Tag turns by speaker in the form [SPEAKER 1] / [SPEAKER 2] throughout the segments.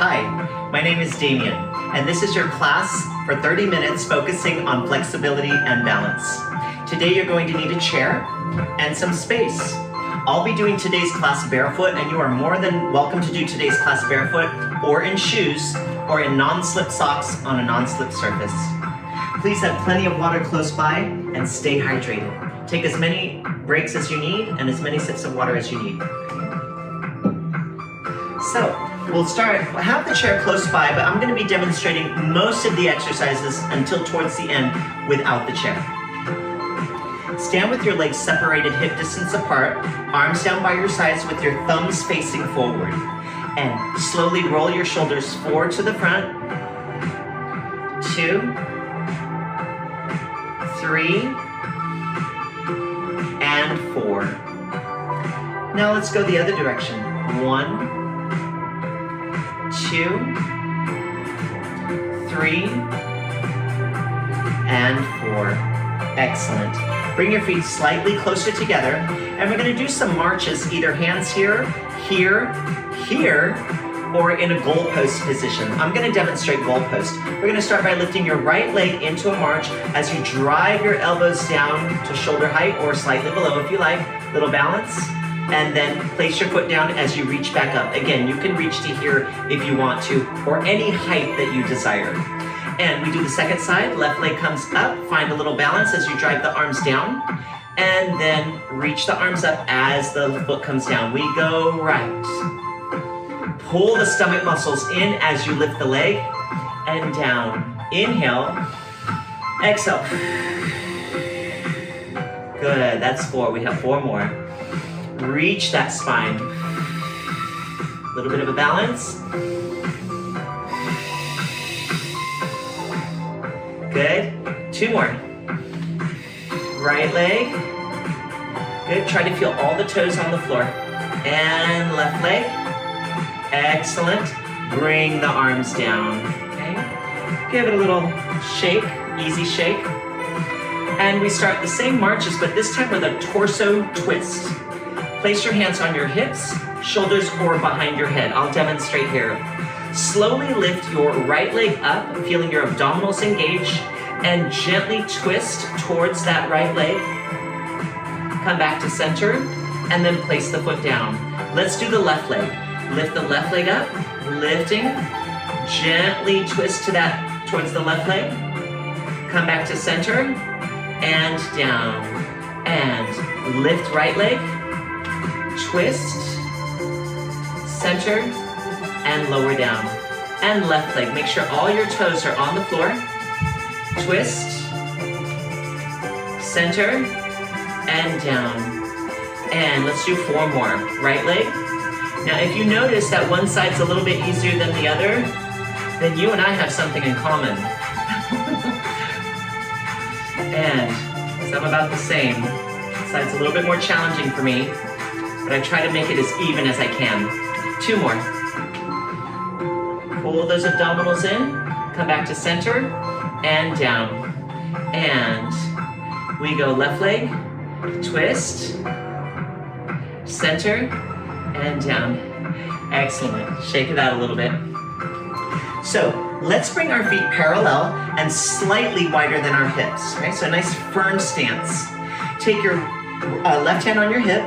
[SPEAKER 1] Hi, my name is Damien, and this is your class for 30 minutes focusing on flexibility and balance. Today you're going to need a chair and some space. I'll be doing today's class barefoot, and you are more than welcome to do today's class barefoot or in shoes or in non-slip socks on a non-slip surface. Please have plenty of water close by and stay hydrated. Take as many breaks as you need and as many sips of water as you need. So, we'll start, have the chair close by, but I'm going to be demonstrating most of the exercises until towards the end without the chair. Stand with your legs separated hip distance apart, arms down by your sides with your thumbs facing forward. And slowly roll your shoulders forward to the front. 2, 3, and 4. Now let's go the other direction. 1, 2, 3, and 4. Excellent. Bring your feet slightly closer together, and we're going to do some marches, either hands here, here, here, or in a goalpost position. I'm going to demonstrate goalpost. We're going to start by lifting your right leg into a march as you drive your elbows down to shoulder height or slightly below if you like. Little balance. And then place your foot down as you reach back up. Again, you can reach to here if you want to, or any height that you desire. And we do the second side. Left leg comes up. Find a little balance as you drive the arms down. And then reach the arms up as the foot comes down. We go right. Pull the stomach muscles in as you lift the leg and down. Inhale. Exhale. Good. That's 4. We have 4 more. Reach that spine. A little bit of a balance. Good. 2 more. Right leg. Good. Try to feel all the toes on the floor. And left leg. Excellent. Bring the arms down. Okay. Give it a little shake. Easy shake. And we start the same marches, but this time with a torso twist. Place your hands on your hips, shoulders, or behind your head. I'll demonstrate here. Slowly lift your right leg up, feeling your abdominals engage, and gently twist towards that right leg. Come back to center, and then place the foot down. Let's do the left leg. Lift the left leg up, lifting, gently twist to that towards the left leg. Come back to center, and down, and lift right leg. Twist, center, and lower down. And left leg. Make sure all your toes are on the floor. Twist, center, and down. And let's do 4 more. Right leg. Now if you notice that one side's a little bit easier than the other, then you and I have something in common. And some about the same. This side's a little bit more challenging for me, but I try to make it as even as I can. 2 more. Pull those abdominals in, come back to center, and down. And we go left leg, twist, center, and down. Excellent. Shake it out a little bit. So let's bring our feet parallel and slightly wider than our hips, right? So a nice firm stance. Take your left hand on your hip,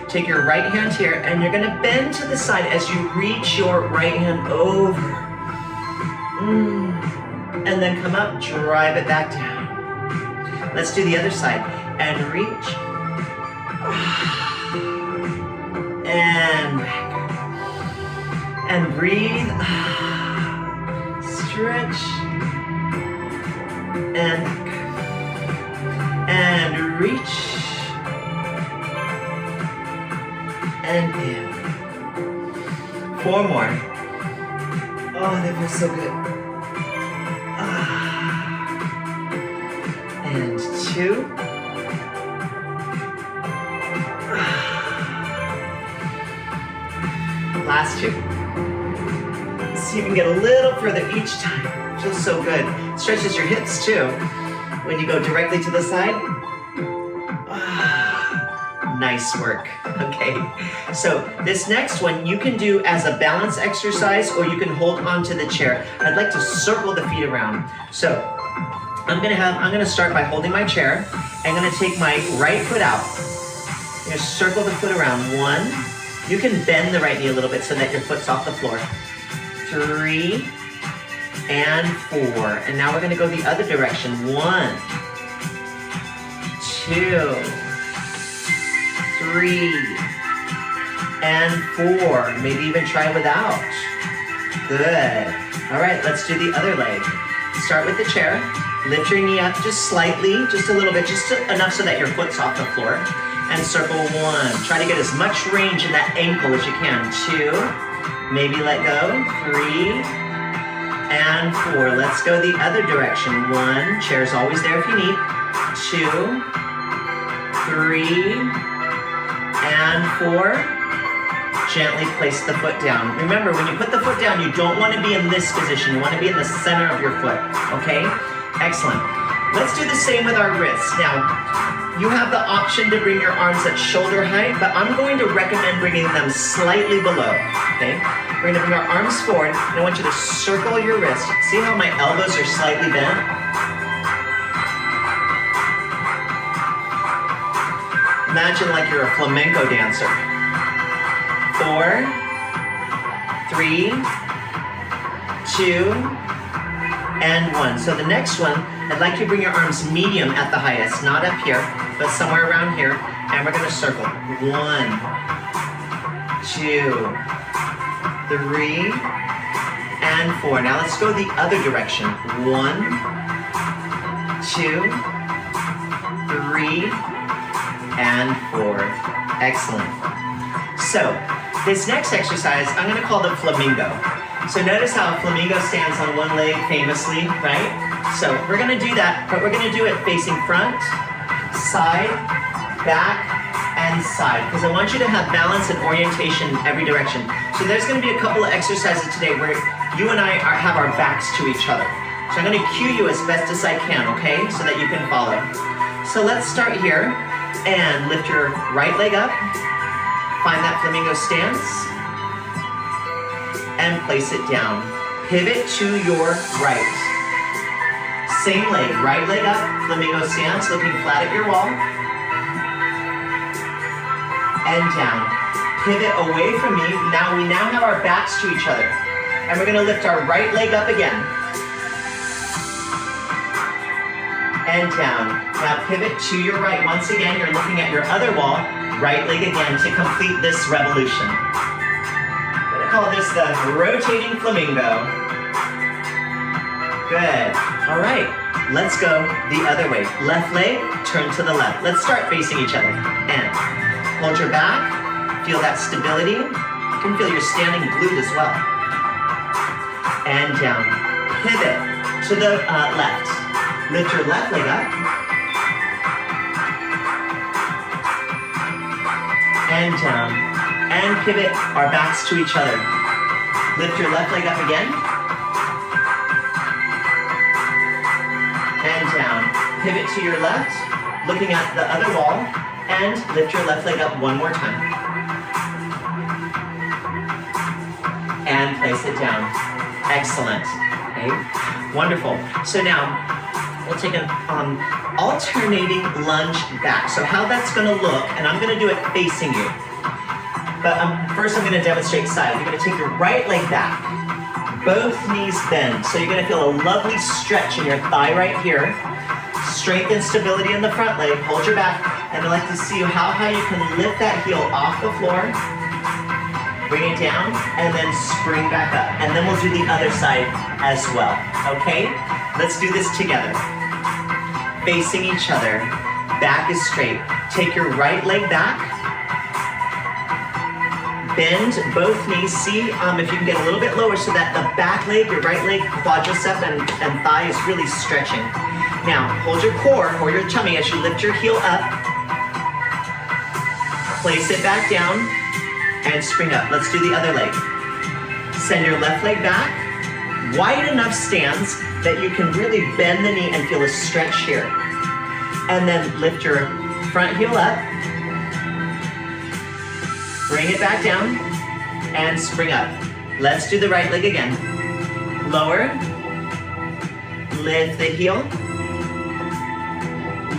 [SPEAKER 1] take your right hand here, and you're gonna bend to the side as you reach your right hand over. And then come up, drive it back down. Let's do the other side. And reach. And back. And breathe. Stretch. And back. And reach. And in. 4 more. Oh, that feels so good. And 2. Last 2. Let's see if you can get a little further each time. Feels so good. Stretches your hips too. When you go directly to the side. Nice. Nice work. Okay, so this next one you can do as a balance exercise, or you can hold onto the chair. I'd like to circle the feet around. So I'm gonna start by holding my chair. I'm gonna take my right foot out. I'm gonna circle the foot around. 1. You can bend the right knee a little bit so that your foot's off the floor. 3 and 4. And now we're gonna go the other direction. 1, 2, 3, and 4. Maybe even try without. Good. All right, let's do the other leg. Start with the chair. Lift your knee up just slightly, just a little bit, just enough so that your foot's off the floor. And circle 1. Try to get as much range in that ankle as you can. 2. Maybe let go. 3 and 4. Let's go the other direction. 1. Chair's always there if you need. 2, 3, and 4. Gently place the foot down. Remember, when you put the foot down, you don't want to be in this position. You want to be in the center of your foot, okay? Excellent. Let's do the same with our wrists. Now, you have the option to bring your arms at shoulder height, but I'm going to recommend bringing them slightly below, okay? We're going to bring our arms forward, and I want you to circle your wrist. See how my elbows are slightly bent? Imagine like you're a flamenco dancer. 4, 3, 2, and 1. So the next one, I'd like you to bring your arms medium at the highest, not up here, but somewhere around here, and we're gonna circle. 1, 2, 3, and 4. Now let's go the other direction. 1, 2, 3, and 4. Excellent. So this next exercise, I'm gonna call the Flamingo. So notice how a flamingo stands on one leg famously, right? So we're gonna do that, but we're gonna do it facing front, side, back, and side, because I want you to have balance and orientation in every direction. So there's gonna be a couple of exercises today where you and I have our backs to each other. So I'm gonna cue you as best as I can, okay? So that you can follow. So let's start here and lift your right leg up. Find that Flamingo Stance and place it down. Pivot to your right. Same leg, right leg up, Flamingo Stance, looking flat at your wall. And down. Pivot away from me. Now we have our backs to each other. And we're gonna lift our right leg up again. And down. Now pivot to your right. Once again, you're looking at your other wall. Right leg again to complete this revolution. I'm gonna call this the rotating flamingo. Good. All right, let's go the other way. Left leg, turn to the left. Let's start facing each other. And hold your back. Feel that stability. You can feel your standing glute as well. And down. Pivot to the left. Lift your left leg up. And down, and pivot our backs to each other. Lift your left leg up again. And down, pivot to your left, looking at the other wall, and lift your left leg up one more time. And place it down. Excellent, okay, wonderful. So now, we'll take an alternating lunge back. So how that's gonna look, and I'm gonna do it facing you. But first I'm gonna demonstrate side. You're gonna take your right leg back. Both knees bend. So you're gonna feel a lovely stretch in your thigh right here. Strength and stability in the front leg. Hold your back. And I'd like to see how high you can lift that heel off the floor. Bring it down, and then spring back up. And then we'll do the other side as well, okay? Let's do this together. Facing each other, back is straight. Take your right leg back. Bend both knees. See if you can get a little bit lower so that the back leg, your right leg, quadricep and thigh is really stretching. Now, hold your core or your tummy as you lift your heel up. Place it back down and spring up. Let's do the other leg. Send your left leg back. Wide enough stance that you can really bend the knee and feel a stretch here. And then lift your front heel up. Bring it back down and spring up. Let's do the right leg again. Lower, lift the heel,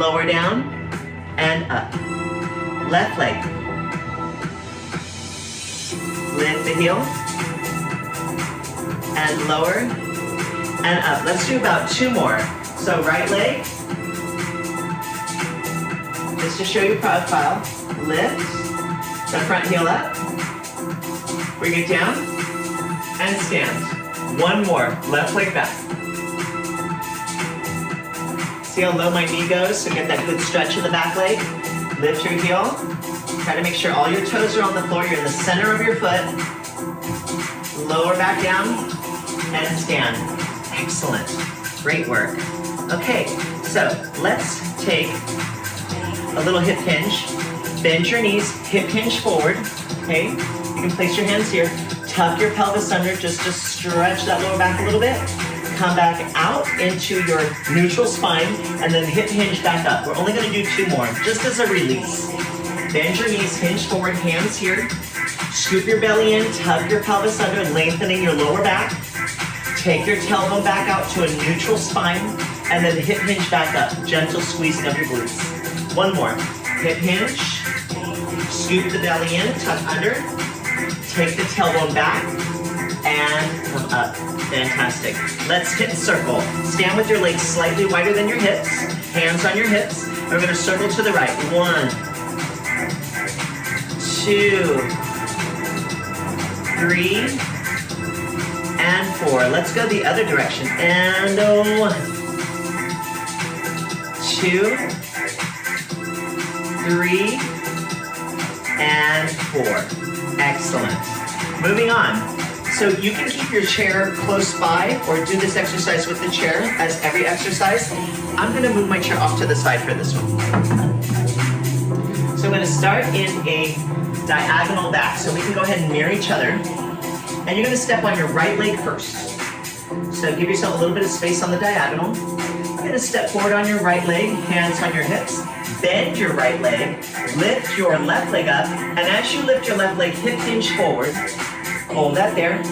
[SPEAKER 1] lower down, and up. Left leg. Lift the heel, and lower, and up. Let's do about 2 more. So right leg, just to show you profile, lift the front heel up, bring it down, and stand. 1 more, left leg back. See how low my knee goes, so get that good stretch in the back leg. Lift your heel, try to make sure all your toes are on the floor, you're in the center of your foot. Lower back down, and stand. Excellent, great work. Okay, so let's take a little hip hinge. Bend your knees, hip hinge forward, okay? You can place your hands here. Tuck your pelvis under, just to stretch that lower back a little bit. Come back out into your neutral spine, and then hip hinge back up. We're only gonna do 2 more, just as a release. Bend your knees, hinge forward, hands here. Scoop your belly in, tuck your pelvis under, lengthening your lower back. Take your tailbone back out to a neutral spine, and then hip hinge back up. Gentle squeezing of your glutes. 1 more. Hip hinge. Scoop the belly in, tuck under. Take the tailbone back, and come up. Fantastic. Let's hip circle. Stand with your legs slightly wider than your hips. Hands on your hips. We're going to circle to the right. 1, 2, 3, and 4. Let's go the other direction. And 1, 2, 3, and 4. Excellent. Moving on. So you can keep your chair close by or do this exercise with the chair as every exercise. I'm going to move my chair off to the side for this one. So I'm going to start in a diagonal back. So we can go ahead and mirror each other. And you're going to step on your right leg first. So give yourself a little bit of space on the diagonal. You're going to step forward on your right leg, hands on your hips. Bend your right leg, lift your left leg up, and as you lift your left leg, hip hinge forward. Hold that there.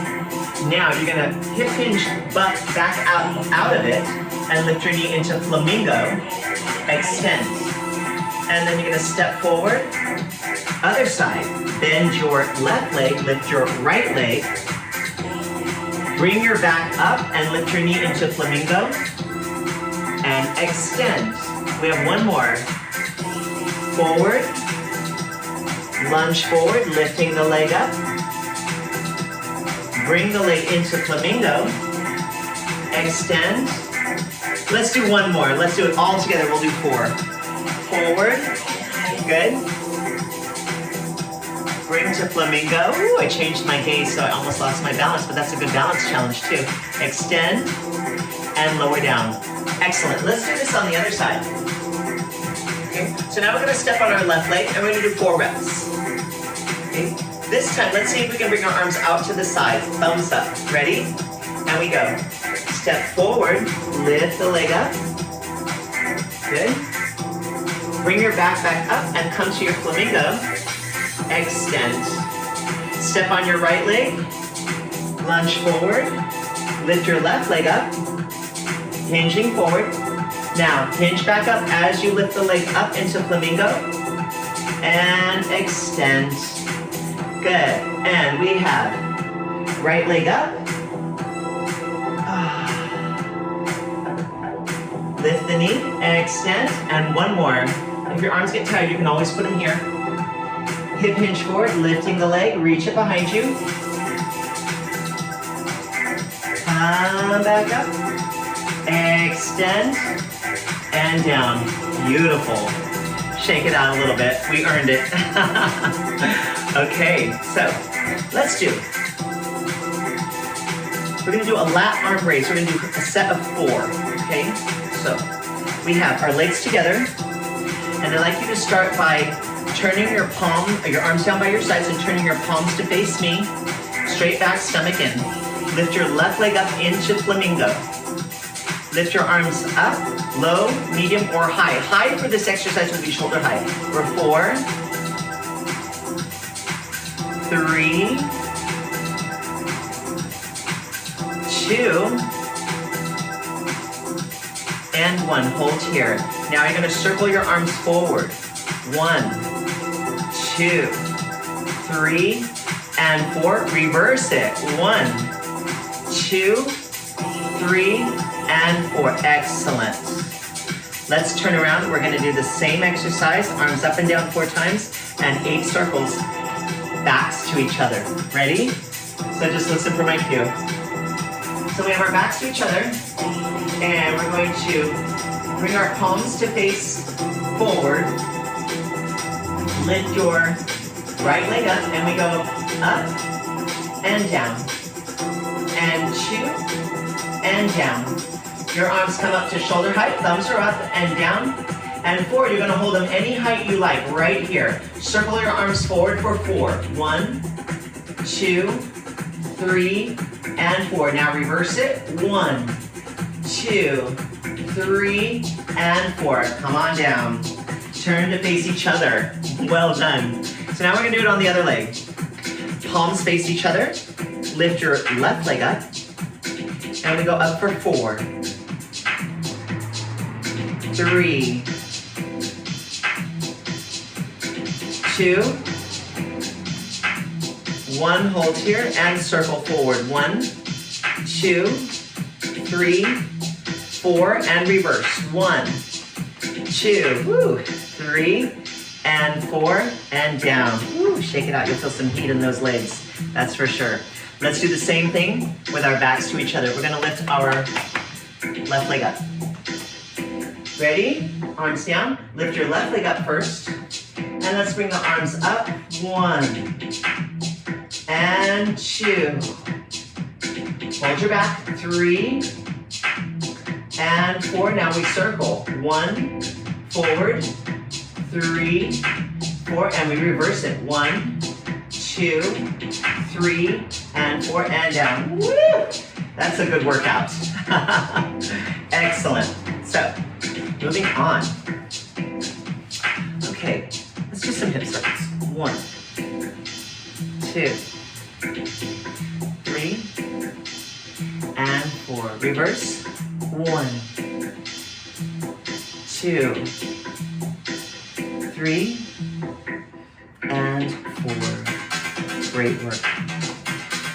[SPEAKER 1] Now you're gonna hip hinge butt back out of it and lift your knee into Flamingo Extend. And then you're gonna step forward. Other side. Bend your left leg, lift your right leg. Bring your back up and lift your knee into Flamingo. And extend. We have 1 more. Forward. Lunge forward, lifting the leg up. Bring the leg into Flamingo. Extend. Let's do 1 more. Let's do it all together. We'll do 4. Forward. Good. Bring to Flamingo. Ooh, I changed my gaze, so I almost lost my balance, but that's a good balance challenge too. Extend and lower down. Excellent. Let's do this on the other side. Okay. So now we're going to step on our left leg, and we're going to do 4 reps. Okay. This time, let's see if we can bring our arms out to the side. Thumbs up. Ready? And we go. Step forward. Lift the leg up. Good. Bring your back up and come to your Flamingo. Extend. Step on your right leg. Lunge forward. Lift your left leg up. Hinging forward. Now, hinge back up as you lift the leg up into Flamingo. And extend. Good. And we have right leg up. Lift the knee and extend. And 1 more. If your arms get tired, you can always put them here. Hip hinge forward, lifting the leg. Reach it behind you. Come back up. Extend. And down. Beautiful. Shake it out a little bit. We earned it. Okay, so let's do. We're going to do a lat arm raise. We're going to do a set of 4. Okay, so we have our legs together, and I'd like you to start by turning your arms down by your sides and turning your palms to face me. Straight back, stomach in. Lift your left leg up into Flamingo. Lift your arms up, low, medium, or high. High for this exercise would be shoulder high. We're 4, 3, 2, and 1. Hold here. Now you're going to circle your arms forward. 1, 2, 3, and 4. Reverse it. 1, 2, 3, and 4. Excellent. Let's turn around. We're going to do the same exercise. Arms up and down 4 times and 8 circles. Backs to each other. Ready? So just listen for my cue. So we have our backs to each other, and we're going to bring our palms to face forward. Lift your right leg up, and we go up and down, and 2, and down. Your arms come up to shoulder height, thumbs are up and down, and 4, you're going to hold them any height you like right here. Circle your arms forward for 4. 1, 2, 3, and 4. Now reverse it. 1, 2, 3, and 4. Come on down. Turn to face each other. Well done. So now we're going to do it on the other leg. Palms face each other. Lift your left leg up. And we go up for 4, 3, 2, 1, hold here, and circle forward. 1, 2, 3, 4, and reverse. 1, 2, 3, and 4, and down. Woo, shake it out. You'll feel some heat in those legs. That's for sure. Let's do the same thing with our backs to each other. We're going to lift our left leg up. Ready? Arms down. Lift your left leg up first. And let's bring the arms up. 1 and 2. Hold your back. 3 and 4. Now we circle. 1, forward, 3, 4, and we reverse it. 1, 2, 3, and 4, and down. Woo! That's a good workout. Excellent. So, moving on. Okay, let's do some hip circles. 1, 2, 3, and 4. Reverse. 1, 2, 3, and 4. Great work.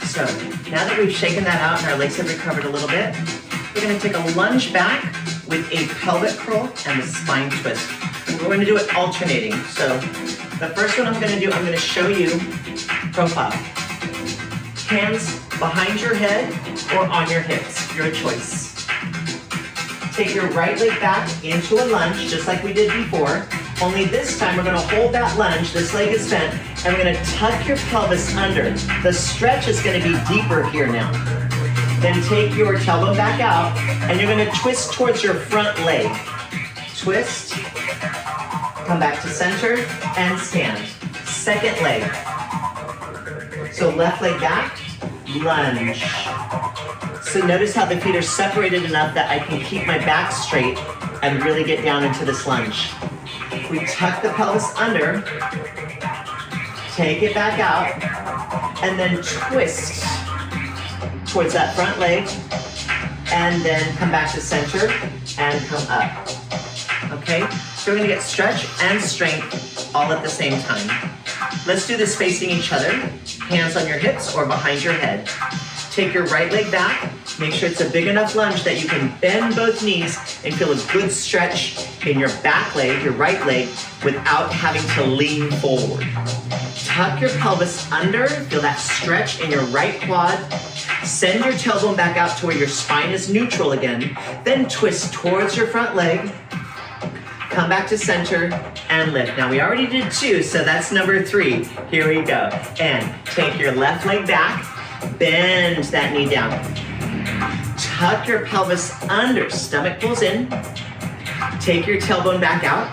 [SPEAKER 1] So, now that we've shaken that out and our legs have recovered a little bit, we're going to take a lunge back with a pelvic curl and a spine twist. And we're going to do it alternating. So, the first one I'm going to do, I'm going to show you profile. Hands behind your head or on your hips, your choice. Take your right leg back into a lunge, just like we did before. Only this time we're going to hold that lunge, this leg is bent, and we're going to tuck your pelvis under. The stretch is going to be deeper here now. Then take your tailbone back out, and you're going to twist towards your front leg. Twist, come back to center, and stand. Second leg. So left leg back, lunge. So notice how the feet are separated enough that I can keep my back straight and really get down into this lunge. We tuck the pelvis under, take it back out, and then twist towards that front leg, and then come back to center and come up. Okay? So we're going to get stretch and strength all at the same time. Let's do this facing each other. Hands on your hips or behind your head. Take your right leg back. Make sure it's a big enough lunge that you can bend both knees and feel a good stretch in your back leg, your right leg, without having to lean forward. Tuck your pelvis under. Feel that stretch in your right quad. Send your tailbone back out to where your spine is neutral again. Then twist towards your front leg. Come back to center and lift. Now we already did 2, so that's number 3. Here we go. And take your left leg back. Bend that knee down. Tuck your pelvis under. Stomach pulls in. Take your tailbone back out.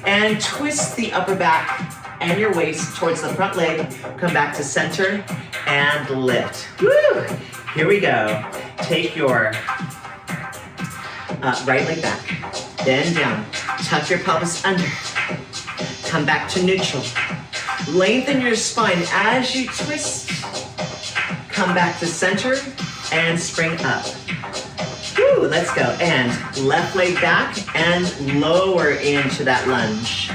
[SPEAKER 1] And twist the upper back and your waist towards the front leg. Come back to center and lift. Woo! Here we go. Take your right leg back. Bend down. Tuck your pelvis under. Come back to neutral. Lengthen your spine as you twist. Come back to center and spring up. Woo, let's go. And left leg back and lower into that lunge.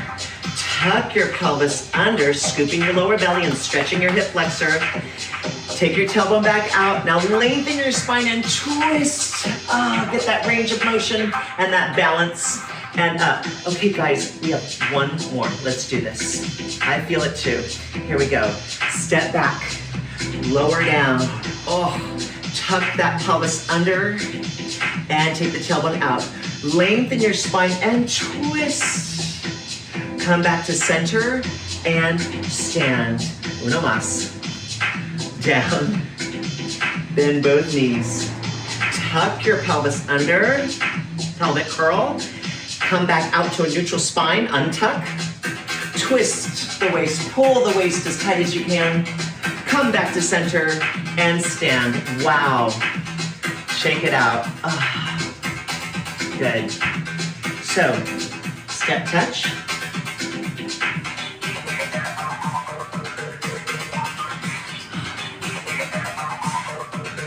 [SPEAKER 1] Tuck your pelvis under, scooping your lower belly and stretching your hip flexor. Take your tailbone back out. Now lengthen your spine and twist. Get that range of motion and that balance. And up. Okay, guys, we have one more. Let's do this. I feel it too. Here we go. Step back. Lower down. Tuck that pelvis under and take the tailbone out. Lengthen your spine and twist. Come back to center and stand. Uno más. Down. Bend both knees. Tuck your pelvis under. Pelvic curl. Come back out to a neutral spine, untuck. Twist the waist, pull the waist as tight as you can. Come back to center and stand. Wow. Shake it out. Good. So, step touch.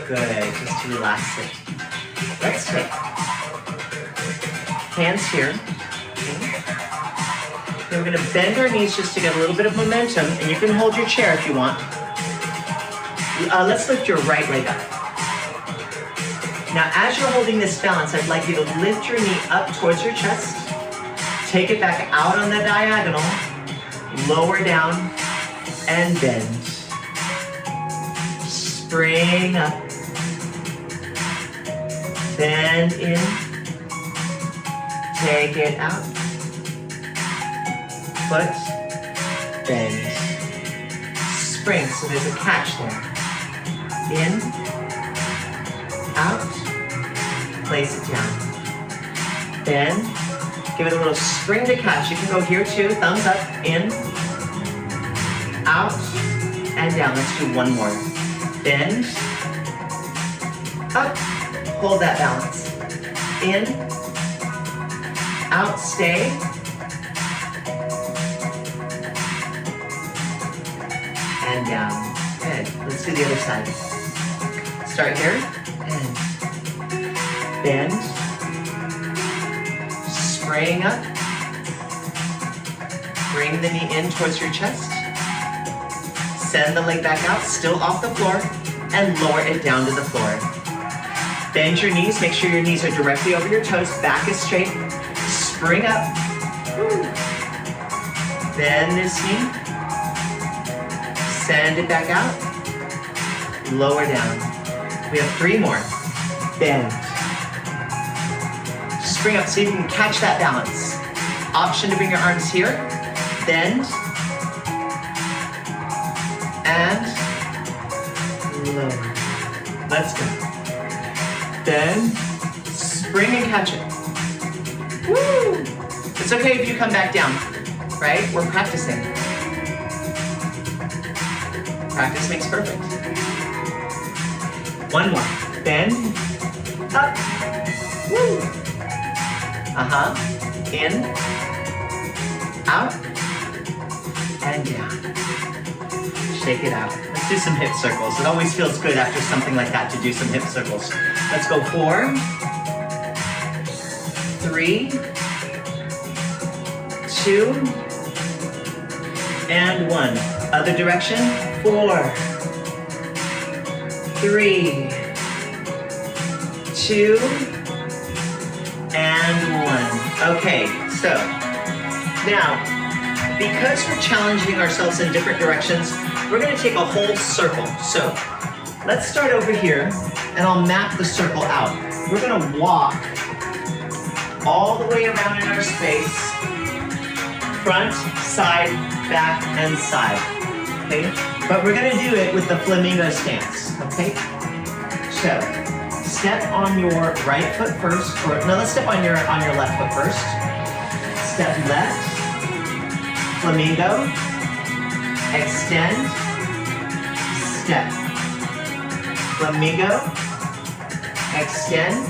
[SPEAKER 1] Good, just relax it. Let's take hands here. Okay. We're gonna bend our knees just to get a little bit of momentum, and you can hold your chair if you want. Let's lift your right leg up. Now, as you're holding this balance, I'd like you to lift your knee up towards your chest, take it back out on the diagonal, lower down, and bend. Spring up, bend in, take it out, foot, bend, spring, so there's a catch there. In, out, place it down. Bend, give it a little spring to catch. You can go here too, thumbs up, in, out, and down. Let's do one more. Bend, up, hold that balance. In, out, stay. And down. Good. Let's do the other side. Start here. And bend. Spring up. Bring the knee in towards your chest. Send the leg back out, still off the floor, and lower it down to the floor. Bend your knees, make sure your knees are directly over your toes, back is straight. Spring up. Bend this knee. Send it back out. Lower down. We have 3 more. Bend. Spring up so you can catch that balance. Option to bring your arms here. Bend. And lower. Let's go. Bend. Spring and catch it. Woo! It's okay if you come back down, right? We're practicing. Practice makes perfect. One more. Bend. Up. Woo! In. Out. And down. Shake it out. Let's do some hip circles. It always feels good after something like that to do some hip circles. Let's go 4, 3, 2, and 1. Other direction. 4, 3, 2, and 1. Okay, so now, because we're challenging ourselves in different directions, we're going to take a whole circle. So let's start over here, and I'll map the circle out. We're going to walk all the way around in our space, front, side, back, and side. Okay? But we're going to do it with the Flamingo Stance. Okay? So step on your right foot first, or no, let's step on your left foot first. Step left. Flamingo, extend, step. Flamingo, extend,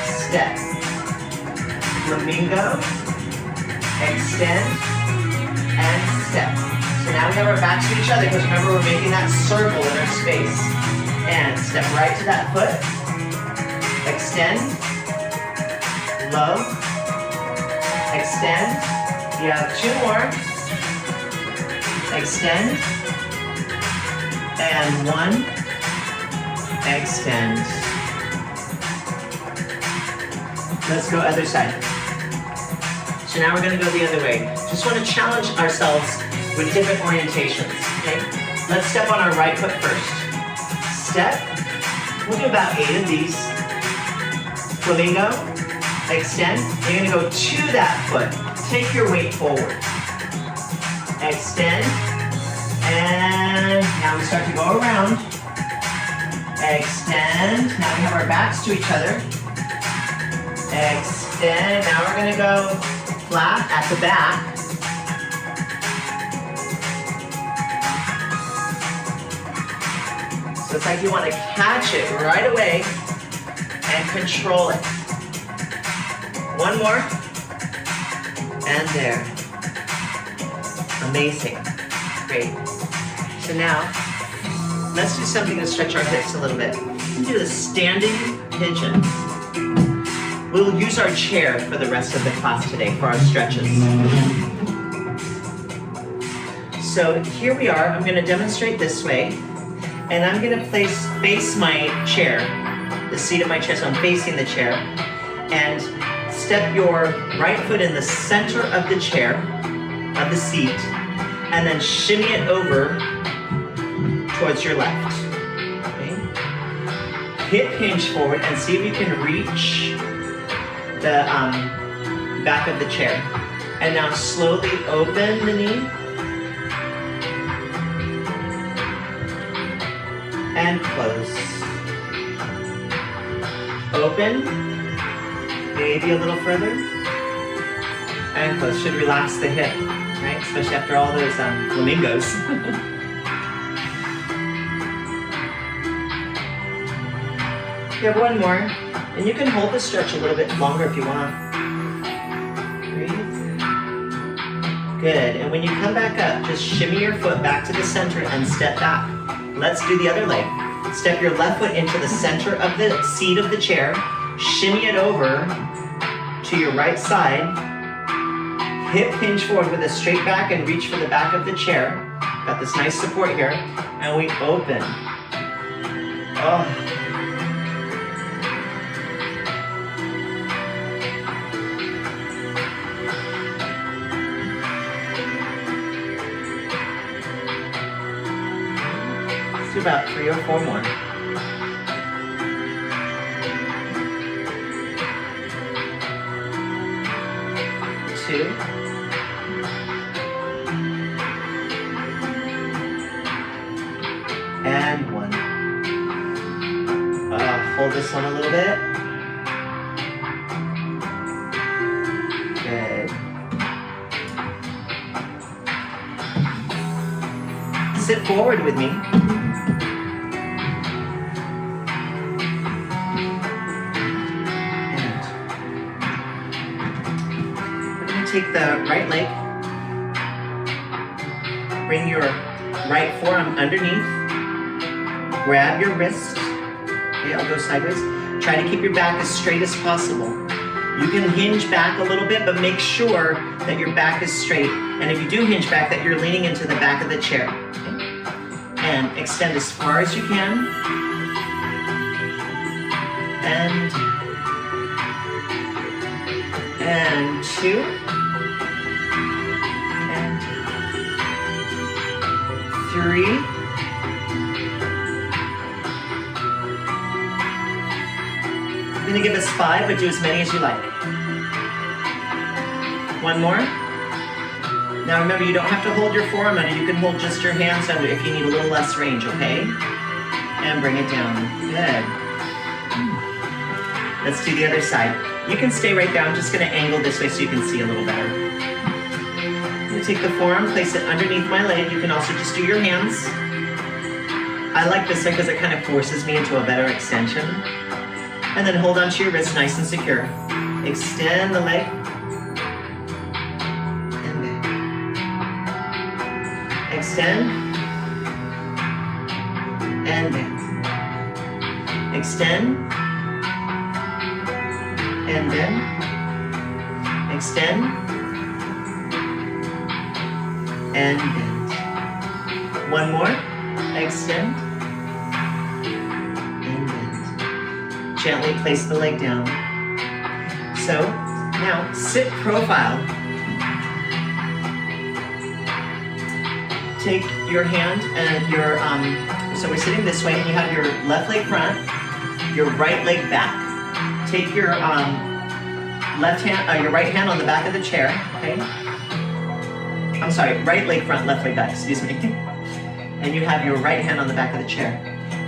[SPEAKER 1] step. Flamingo, extend, and step. have our backs to each other because remember we're making that circle in our space. And step right to that foot. Extend. Low. Extend. You have 2 more. Extend. And 1. Extend. Let's go other side. So now we're going to go the other way. Just want to challenge ourselves with different orientations, okay? Let's step on our right foot first. Step. We'll do about 8 of these. Flamingo. Extend. You're going to go to that foot. Take your weight forward. Extend. And now we start to go around. Extend. Now we have our backs to each other. Extend. Now we're going to go flat at the back. So it's like you want to catch it right away and control it. 1 more. And there. Amazing. Great. So now, let's do something to stretch our hips a little bit. We'll do the standing pigeon. We'll use our chair for the rest of the class today for our stretches. So here we are. I'm going to demonstrate this way. And I'm going to face my chair, the seat of my chair, so I'm facing the chair. And step your right foot in the center of the chair, of the seat, and then shimmy it over towards your left. Okay? Hip hinge forward and see if you can reach the back of the chair. And now slowly open the knee. And close. Open. Maybe a little further. And close. Should relax the hip, right? Especially after all those flamingos. You have 1 more. And you can hold the stretch a little bit longer if you want. Breathe. Good. And when you come back up, just shimmy your foot back to the center and step back. Let's do the other leg. Step your left foot into the center of the seat of the chair. Shimmy it over to your right side. Hip hinge forward with a straight back and reach for the back of the chair. Got this nice support here. And we open. Oh. About 3 or 4 more. Two. And 1. Hold this one a little bit. Good. Sit forward with me. Take the right leg, bring your right forearm underneath, grab your wrist, okay, I'll go sideways, try to keep your back as straight as possible. You can hinge back a little bit, but make sure that your back is straight, and if you do hinge back, that you're leaning into the back of the chair. Okay? And extend as far as you can, and 2, and 3, I'm going to give us 5, but do as many as you like. 1 more. Now remember, you don't have to hold your forearm under, you can hold just your hands under if you need a little less range, okay? And bring it down. Good. Let's do the other side. You can stay right there. I'm just going to angle this way so you can see a little better. I'm going to take the forearm, place it underneath my leg. You can also just do your hands. I like this one because it kind of forces me into a better extension. And then hold onto your wrist nice and secure. Extend the leg. And back. Extend. And bend. Extend. And bend. Extend. And bend. One more. Extend. And bend. Gently place the leg down. So, now sit profile. Take your hand and your, so we're sitting this way and you have your left leg front, your right leg back. Take your your right hand on the back of the chair, okay? I'm sorry, right leg front, left leg back, excuse me. And you have your right hand on the back of the chair.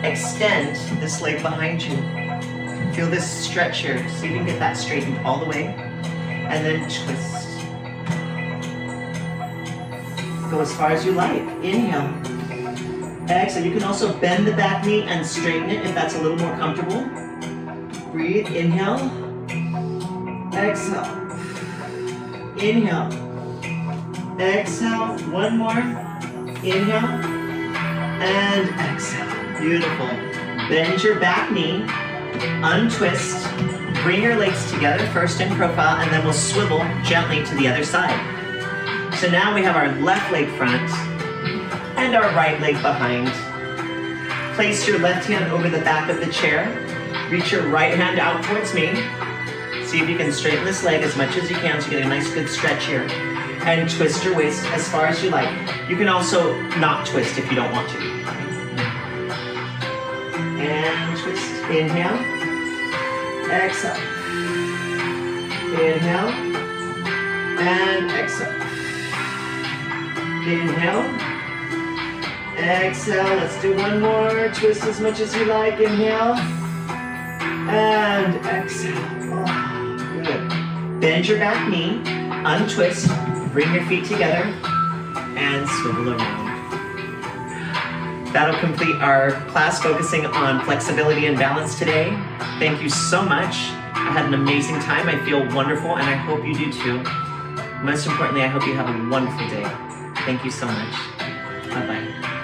[SPEAKER 1] Extend this leg behind you. Feel this stretch here. See if you can get that straightened all the way. And then twist. Go as far as you like. Inhale. Exhale. You can also bend the back knee and straighten it if that's a little more comfortable. Breathe. Inhale. Exhale. Inhale. Exhale. One more. Inhale. And exhale. Beautiful. Bend your back knee. Untwist. Bring your legs together first in profile and then we'll swivel gently to the other side. So now we have our left leg front and our right leg behind. Place your left hand over the back of the chair. Reach your right hand out towards me. See if you can straighten this leg as much as you can so you get a nice good stretch here. And twist your waist as far as you like. You can also not twist if you don't want to. And twist. Inhale. Exhale. Inhale. And exhale. Inhale. Exhale. Let's do one more. Twist as much as you like. Inhale. And exhale. Oh, good. Bend your back knee. Untwist. Bring your feet together. And swivel around. That'll complete our class focusing on flexibility and balance today. Thank you so much. I had an amazing time. I feel wonderful, and I hope you do too. Most importantly, I hope you have a wonderful day. Thank you so much. Bye-bye.